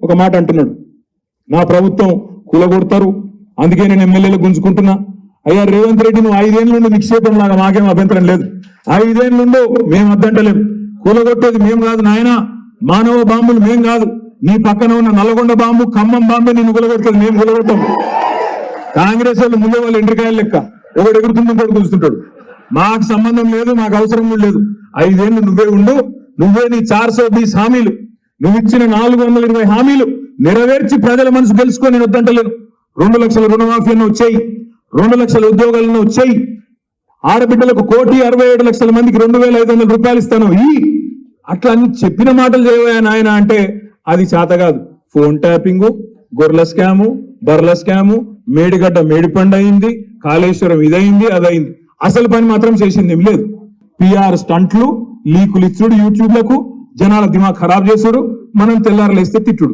ఒక మాట అంటున్నాడు, నా ప్రభుత్వం కూలగొడతారు, అందుకే నేను ఎమ్మెల్యేలు గుంజుకుంటున్నా. అయ్యా రేవంత్ రెడ్డి, నువ్వు 5 ఏళ్ళ నుండి నిక్షేపం లాగా మాకేం అభ్యంతరం లేదు. 5 ఏళ్ళ నుండి మేము అద్దంటలేం. కూలగొట్టేది మేము కాదు నాయన, మానవ బాంబులు మేం కాదు. నీ పక్కన ఉన్న నల్లగొండ బాంబు, ఖమ్మం బాంబే నిన్ను కూలగొడుతుంది, మేము కూలగొట్టాం. కాంగ్రెస్ వాళ్ళు ముందే వాళ్ళు ఎండ్రికాయలు లెక్క, ఒకడు ఎగురుతుంది ఇంకోటి కూర్చుంటాడు. మాకు సంబంధం లేదు, మాకు అవసరం కూడా లేదు. 5 ఏళ్ళు నువ్వే ఉండు, నువ్వే నీ 420 హామీలు, నువ్వు ఇచ్చిన 420 హామీలు నెరవేర్చి ప్రజల మనసు తెలుసుకొని నేను వద్దంటలేను. 2 లక్షల రుణమాఫీ అన్న వచ్చాయి, 2 లక్షల ఉద్యోగాలను వచ్చాయి, ఆడబిడ్డలకు 1,67,00,000 మందికి 2,500 రూపాయలు ఇస్తాను. అట్లా అన్ని చెప్పిన మాటలు చేయవా నాయన అంటే అది చేత కాదు. ఫోన్ ట్యాపింగ్, గొర్రెల స్కాము, బర్రెల స్కాము, మేడిగడ్డ మేడిపండు అయింది, కాళేశ్వరం ఇదైంది అదైంది. అసలు పని మాత్రం చేసింది ఏం లేదు. పిఆర్ స్టంట్లు, లీకులు ఇచ్చుడు, యూట్యూబ్లకు జనాల దిమాగ్ ఖరాబ్ చేసుడు, మనం తెల్లారలేస్తే తిట్టుడు.